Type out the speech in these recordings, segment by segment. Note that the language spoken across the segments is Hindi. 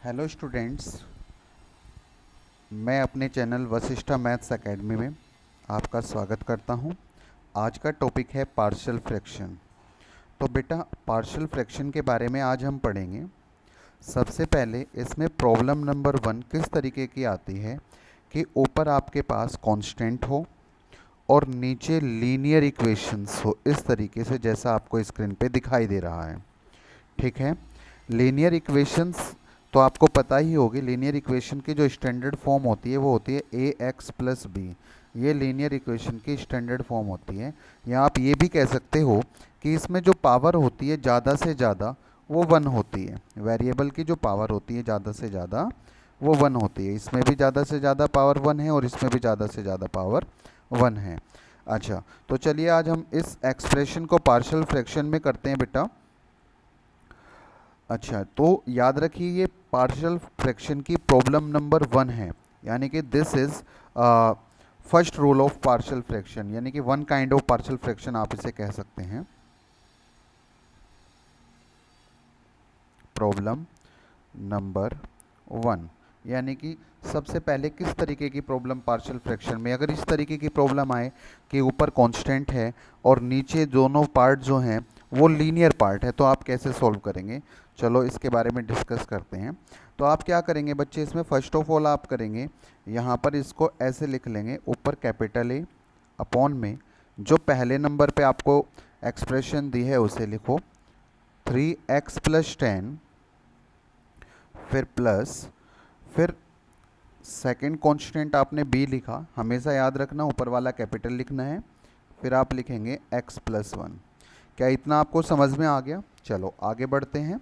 हेलो स्टूडेंट्स, मैं अपने चैनल वशिष्ठा मैथ्स एकेडमी में आपका स्वागत करता हूं। आज का टॉपिक है पार्शियल फ्रैक्शन। तो बेटा, पार्शियल फ्रैक्शन के बारे में आज हम पढ़ेंगे। सबसे पहले इसमें प्रॉब्लम नंबर 1 किस तरीके की आती है कि ऊपर आपके पास कांस्टेंट हो और नीचे लीनियर इक्वेशंस हो, इस तरीके से जैसा आपको स्क्रीन पे दिखाई दे रहा है। ठीक है। लीनियर इक्वेशंस तो आपको पता ही होगी। लीनियर इक्वेशन की जो स्टैंडर्ड फॉर्म होती है वो होती है ए एक्स प्लस बी। ये लीनियर इक्वेशन की स्टैंडर्ड फॉर्म होती है। या आप ये भी कह सकते हो कि इसमें जो पावर होती है ज़्यादा से ज़्यादा वो 1 होती है। वेरिएबल की जो पावर होती है ज़्यादा से ज़्यादा वो 1 होती है। इसमें भी ज़्यादा से ज़्यादा पावर 1 है और इसमें भी ज़्यादा से ज़्यादा पावर 1 है। अच्छा, तो चलिए आज हम इस एक्सप्रेशन को पार्शियल फ्रैक्शन में करते हैं बेटा। अच्छा, तो याद रखिए ये पार्शियल फ्रैक्शन की प्रॉब्लम नंबर 1 है, यानी कि this is first rule of partial fraction, यानी कि one kind of partial fraction आप इसे कह सकते हैं। प्रॉब्लम नंबर 1, यानी कि सबसे पहले किस तरीके की प्रॉब्लम पार्शियल फ्रैक्शन में, अगर इस तरीके की प्रॉब्लम आए कि ऊपर कांस्टेंट है और नीचे दोनों पार्ट जो हैं वो लीनियर पार्ट है, तो आप कैसे सॉल्व करेंगे। चलो इसके बारे में डिस्कस करते हैं। तो आप क्या करेंगे बच्चे, इसमें फर्स्ट ऑफ ऑल आप करेंगे यहाँ पर इसको ऐसे लिख लेंगे, ऊपर कैपिटल ए अपॉन में जो पहले नंबर पे आपको एक्सप्रेशन दी है उसे लिखो 3x प्लस 10, फिर प्लस, फिर सेकंड कांस्टेंट आपने b लिखा, हमेशा याद रखना ऊपर वाला कैपिटल लिखना है, फिर आप लिखेंगे x प्लस 1। क्या इतना आपको समझ में आ गया। चलो आगे बढ़ते हैं।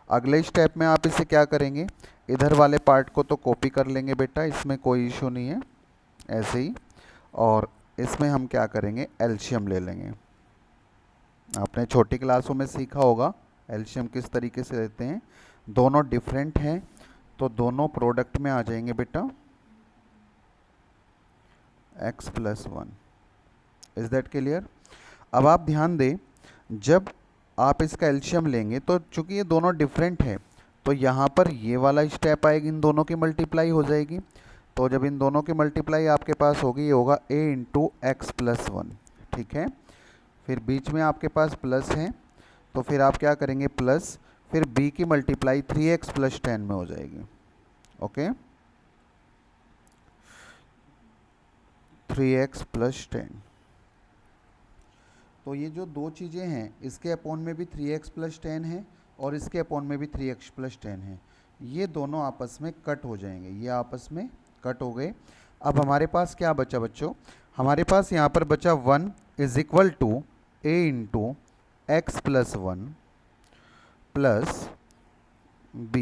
अगले स्टेप में आप इसे क्या करेंगे, इधर वाले पार्ट को तो कॉपी कर लेंगे बेटा, इसमें कोई इशू नहीं है, ऐसे ही। और इसमें हम क्या करेंगे, एलसीएम ले लेंगे। आपने छोटी क्लासों में सीखा होगा एलसीएम किस तरीके से लेते हैं। दोनों डिफरेंट हैं तो दोनों प्रोडक्ट में आ जाएंगे बेटा x plus 1। Is that clear. अब आप ध्यान दें, जब आप इसका एलसीएम लेंगे तो चूंकि ये दोनों डिफरेंट है तो यहाँ पर ये वाला स्टेप आएगी, इन दोनों की मल्टीप्लाई हो जाएगी। तो जब इन दोनों की मल्टीप्लाई आपके पास होगी, ये होगा a इंटू एक्स प्लस 1। ठीक है। फिर बीच में आपके पास प्लस है तो फिर आप क्या करेंगे, प्लस, फिर b की मल्टीप्लाई 3x प्लस 10 में हो जाएगी। Okay, 3x plus 10। तो ये जो दो चीज़ें हैं, इसके अपॉन में भी 3x प्लस 10 है और इसके अपॉन में भी 3x प्लस 10 है, ये दोनों आपस में कट हो जाएंगे, ये आपस में कट हो गए। अब हमारे पास क्या बचा बच्चों, हमारे पास यहाँ पर बचा 1 is equal to a into x plus 1 plus b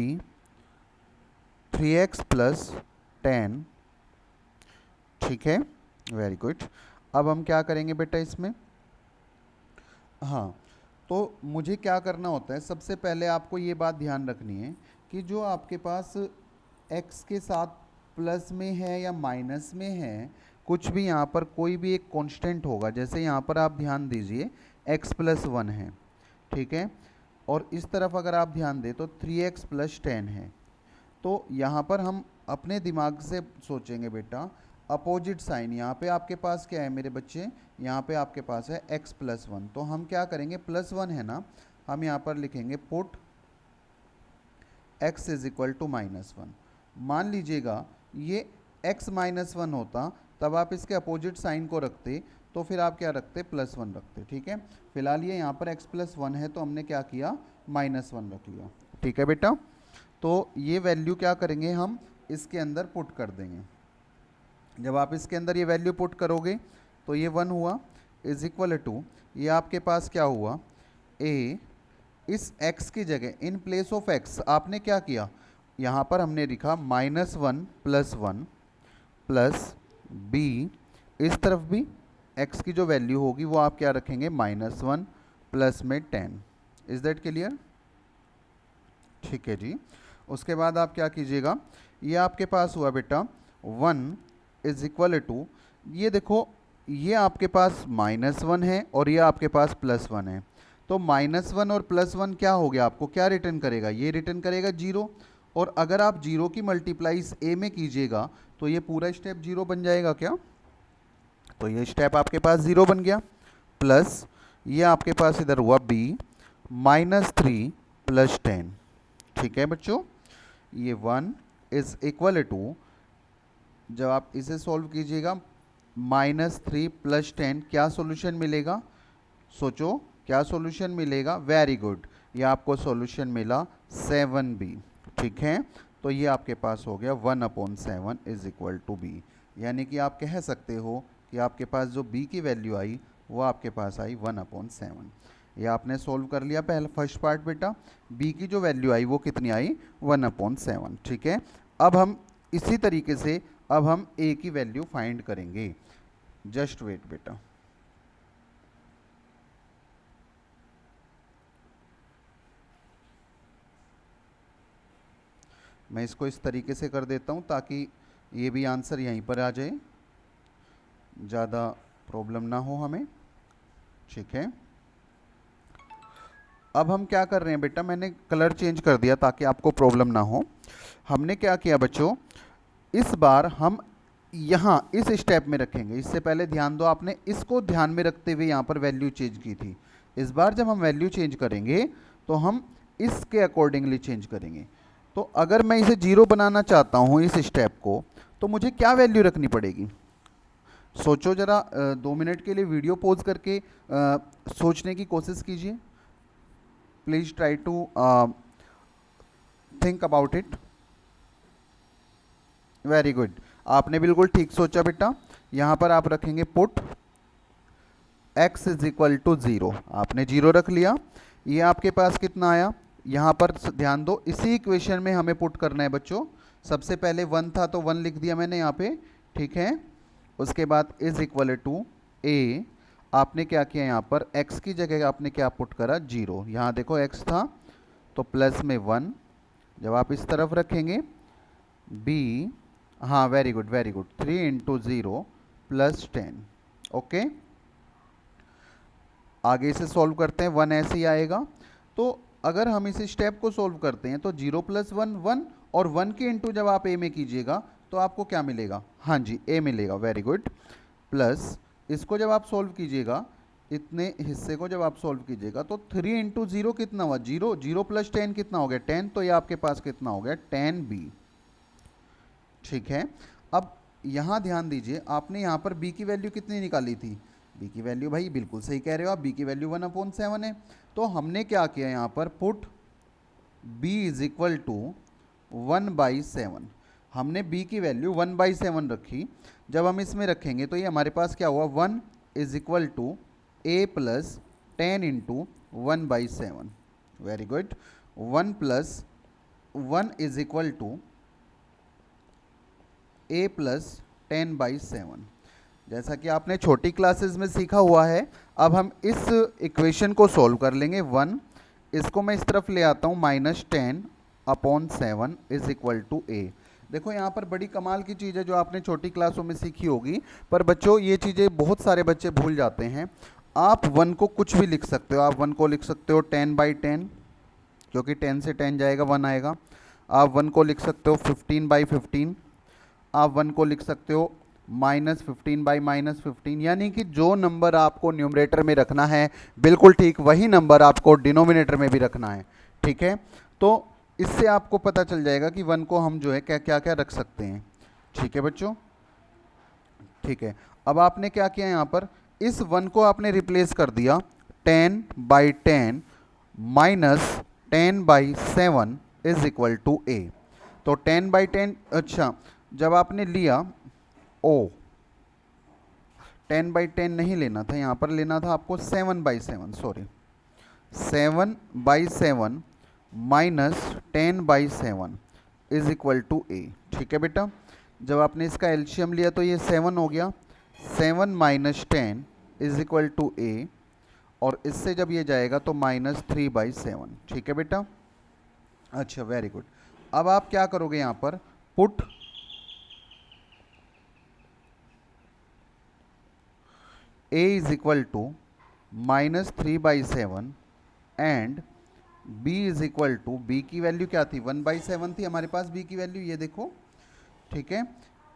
3x plus 10। ठीक है, वेरी गुड। अब हम क्या करेंगे बेटा इसमें, हाँ, तो मुझे क्या करना होता है, सबसे पहले आपको ये बात ध्यान रखनी है कि जो आपके पास x के साथ प्लस में है या माइनस में है, कुछ भी यहाँ पर कोई भी एक कांस्टेंट होगा। जैसे यहाँ पर आप ध्यान दीजिए x प्लस 1 है, ठीक है, और इस तरफ अगर आप ध्यान दें तो 3x प्लस 10 है। तो यहाँ पर हम अपने दिमाग से सोचेंगे बेटा, अपोजिट साइन, यहाँ पे आपके पास क्या है मेरे बच्चे, यहाँ पे आपके पास है x प्लस 1। तो हम क्या करेंगे, प्लस 1 है ना, हम यहाँ पर लिखेंगे put x is equal to minus 1। मान लीजिएगा ये x माइनस 1 होता, तब आप इसके अपोजिट साइन को रखते, तो फिर आप क्या रखते, प्लस 1 रखते। ठीक है, फिलहाल ये यहाँ पर x प्लस 1 है तो हमने क्या किया, माइनस 1 रख लिया। ठीक है बेटा, तो ये वैल्यू क्या करेंगे, हम इसके अंदर पुट कर देंगे। जब आप इसके अंदर ये वैल्यू पुट करोगे तो ये 1 हुआ इज इक्वल टू, ये आपके पास क्या हुआ, a, इस x की जगह इन प्लेस ऑफ x आपने क्या किया, यहाँ पर हमने लिखा -1 प्लस 1 प्लस b, इस तरफ भी x की जो वैल्यू होगी वो आप क्या रखेंगे, -1 प्लस में 10। Is that clear. ठीक है जी। उसके बाद आप क्या कीजिएगा, ये आपके पास हुआ बेटा 1 इज इक्वल टू, ये देखो ये आपके पास -1 है और ये आपके पास +1 है। तो -1 और +1 क्या हो गया, आपको क्या रिटर्न करेगा, ये रिटर्न करेगा 0, और अगर आप जीरो की मल्टीप्लाई इस ए में कीजिएगा तो ये पूरा स्टेप जीरो बन जाएगा क्या? तो ये स्टेप आपके पास जीरो बन गया, प्लस ये आपके पास इधर हुआ बी -3 + 10। ठीक है बच्चों, ये 1 इज इक्वल टू, जब आप इसे सॉल्व कीजिएगा -3 + 10, क्या सॉल्यूशन मिलेगा? सोचो क्या सॉल्यूशन मिलेगा? वेरी गुड, ये आपको सॉल्यूशन मिला 7b। ठीक है, तो ये आपके पास हो गया 1/7 इज इक्वल टू बी। यानी कि आप कह सकते हो कि आपके पास जो b की वैल्यू आई वो आपके पास आई 1/7। ये आपने सोल्व कर लिया पहला फर्स्ट पार्ट बेटा। b की जो वैल्यू आई वो कितनी आई? 1/7। ठीक है, अब हम इसी तरीके से अब हम a की वैल्यू फाइंड करेंगे। जस्ट वेट बेटा। मैं इसको इस तरीके से कर देता हूँ ताकि ये भी आंसर यहीं पर आ जाए, ज़्यादा प्रॉब्लम ना हो हमें। ठीक है, अब हम क्या कर रहे हैं बेटा, मैंने कलर चेंज कर दिया ताकि आपको प्रॉब्लम ना हो। हमने क्या किया बच्चों, इस बार हम यहाँ इस स्टेप में रखेंगे। इससे पहले ध्यान दो, आपने इसको ध्यान में रखते हुए यहाँ पर वैल्यू चेंज की थी। इस बार जब हम वैल्यू चेंज करेंगे तो हम इसके अकॉर्डिंगली चेंज करेंगे। तो अगर मैं इसे जीरो बनाना चाहता हूँ इस स्टेप को, तो मुझे क्या वैल्यू रखनी पड़ेगी? सोचो ज़रा, 2 मिनट के लिए वीडियो पॉज करके सोचने की कोशिश कीजिए। Please try to think about it. Very good, आपने बिल्कुल ठीक सोचा बेटा। यहाँ पर आप रखेंगे put x is equal to 0। आपने 0 रख लिया। ये आपके पास कितना आया? यहाँ पर ध्यान दो, इसी इक्वेशन में हमें पुट करना है बच्चों। सबसे पहले 1 था तो 1 लिख दिया मैंने यहाँ पे। ठीक है, उसके बाद इज इक्वल टू a। आपने क्या किया यहाँ पर, x की जगह आपने क्या पुट करा? 0। यहाँ देखो x था तो प्लस में 1। जब आप इस तरफ रखेंगे b, हाँ very good very good, 3 × 0 + 10। Okay, आगे से सॉल्व करते हैं, 1 ऐसे ही आएगा। तो अगर हम इस स्टेप को सॉल्व करते हैं तो 0 + 1 1, और 1 के इंटू जब आप a में कीजिएगा तो आपको क्या मिलेगा? हाँ जी, a मिलेगा। वेरी गुड, प्लस इसको जब आप सॉल्व कीजिएगा, इतने हिस्से को जब आप सॉल्व कीजिएगा तो 3 × 0 कितना हुआ? 0। 0 + 10 कितना हो गया? 10। तो ये आपके पास कितना हो गया? 10b। ठीक है, अब यहाँ ध्यान दीजिए, आपने यहाँ पर b की वैल्यू कितनी निकाली थी? b की वैल्यू, भाई बिल्कुल सही कह रहे हो आप, b की वैल्यू 1/7 है। तो हमने क्या किया यहाँ पर, put b is equal to 1/7। हमने b की वैल्यू 1/7 रखी। जब हम इसमें रखेंगे तो ये हमारे पास क्या हुआ? 1 is equal to a + 10 × 1/7। Very good, 1 + 1 is equal to a + 10/7। जैसा कि आपने छोटी क्लासेस में सीखा हुआ है, अब हम इस इक्वेशन को सॉल्व कर लेंगे। 1, इसको मैं इस तरफ ले आता हूँ, -10/7 इज इक्वल टू a। देखो यहाँ पर बड़ी कमाल की चीज़ है जो आपने छोटी क्लासों में सीखी होगी, पर बच्चों ये चीज़ें बहुत सारे बच्चे भूल जाते हैं। आप 1 को कुछ भी लिख सकते हो। आप 1 को लिख सकते हो 10/10, क्योंकि 10 से 10 जाएगा 1 आएगा। आप 1 को लिख सकते हो 15/15। आप 1 को लिख सकते हो -15/-15। यानी कि जो नंबर आपको न्यूमरेटर में रखना है बिल्कुल ठीक वही नंबर आपको डिनोमिनेटर में भी रखना है। ठीक है, तो इससे आपको पता चल जाएगा कि 1 को हम जो है क्या क्या क्या रख सकते हैं। ठीक है बच्चों, ठीक है। अब आपने क्या किया, यहाँ पर इस 1 को आपने रिप्लेस कर दिया 10/10 -10/7 इज इक्वल टू a। तो 10/10, अच्छा जब आपने लिया ओ, 10/10 नहीं लेना था, यहाँ पर लेना था आपको 7/7, sorry 7/7 -10/7 is equal to a। ठीक है बेटा, जब आपने इसका एलसीएम लिया तो ये 7 हो गया। 7 - 10 इज इक्वल टू a, और इससे जब ये जाएगा तो -3/7। ठीक है बेटा, अच्छा वेरी गुड। अब आप क्या करोगे, यहाँ पर put a is equal to -3/7 and b is equal to, b की वैल्यू क्या थी, 1/7 थी हमारे पास b की वैल्यू, ये देखो, ठीक है।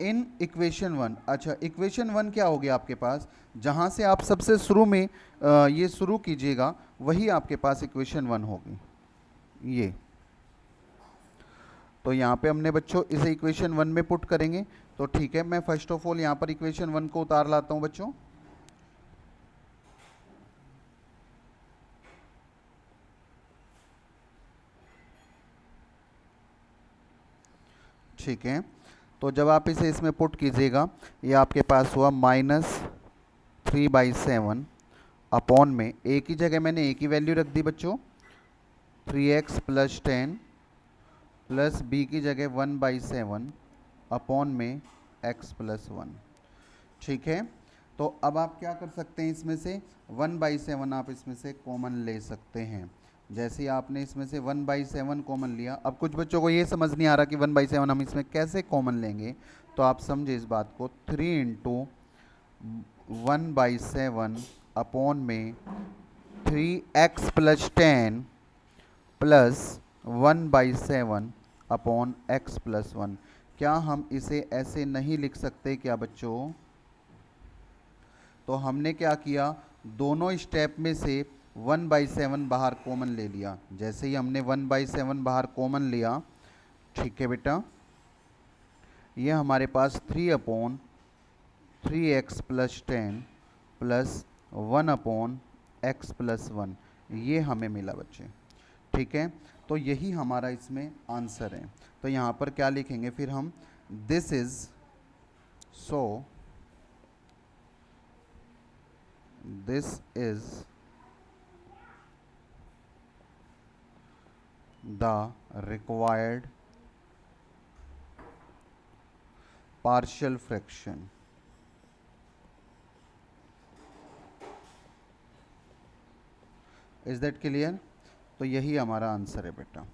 इन इक्वेशन 1, अच्छा इक्वेशन 1 क्या हो गया आपके पास, जहाँ से आप सबसे शुरू में ये शुरू कीजिएगा वही आपके पास इक्वेशन 1 होगी ये। तो यहाँ पे हमने बच्चों इसे इक्वेशन 1 में पुट करेंगे। तो ठीक है, मैं फर्स्ट ऑफ ऑल यहाँ पर इक्वेशन 1 को उतार लाता हूँ बच्चों। ठीक है, तो जब आप इसे इसमें पुट कीजिएगा, ये आपके पास हुआ -3/7 अपॉन में, ए की जगह मैंने ए की वैल्यू रख दी बच्चों 3x + 10 प्लस बी की जगह 1/7 अपॉन में x + 1। ठीक है, तो अब आप क्या कर सकते हैं, इसमें से 1/7 आप इसमें से कॉमन ले सकते हैं। जैसे ही आपने इसमें से 1/7 कॉमन लिया, अब कुछ बच्चों को ये समझ नहीं आ रहा कि 1/7 हम इसमें कैसे कॉमन लेंगे, तो आप समझे इस बात को, 3 × 1/7 अपॉन में 3x + 10 प्लस 1/7 अपॉन x + 1। क्या हम इसे ऐसे नहीं लिख सकते क्या बच्चों? तो हमने क्या किया, दोनों स्टेप में से 1/7 बाहर कॉमन ले लिया। जैसे ही हमने 1/7 बाहर कॉमन लिया, ठीक है बेटा, ये हमारे पास 3/3x + 10 प्लस 1/x + 1 ये हमें मिला बच्चे। ठीक है, तो यही हमारा इसमें आंसर है। तो यहाँ पर क्या लिखेंगे फिर हम, this is so, this is the required partial fraction। Is that clear? तो यही हमारा आंसर है बेटा।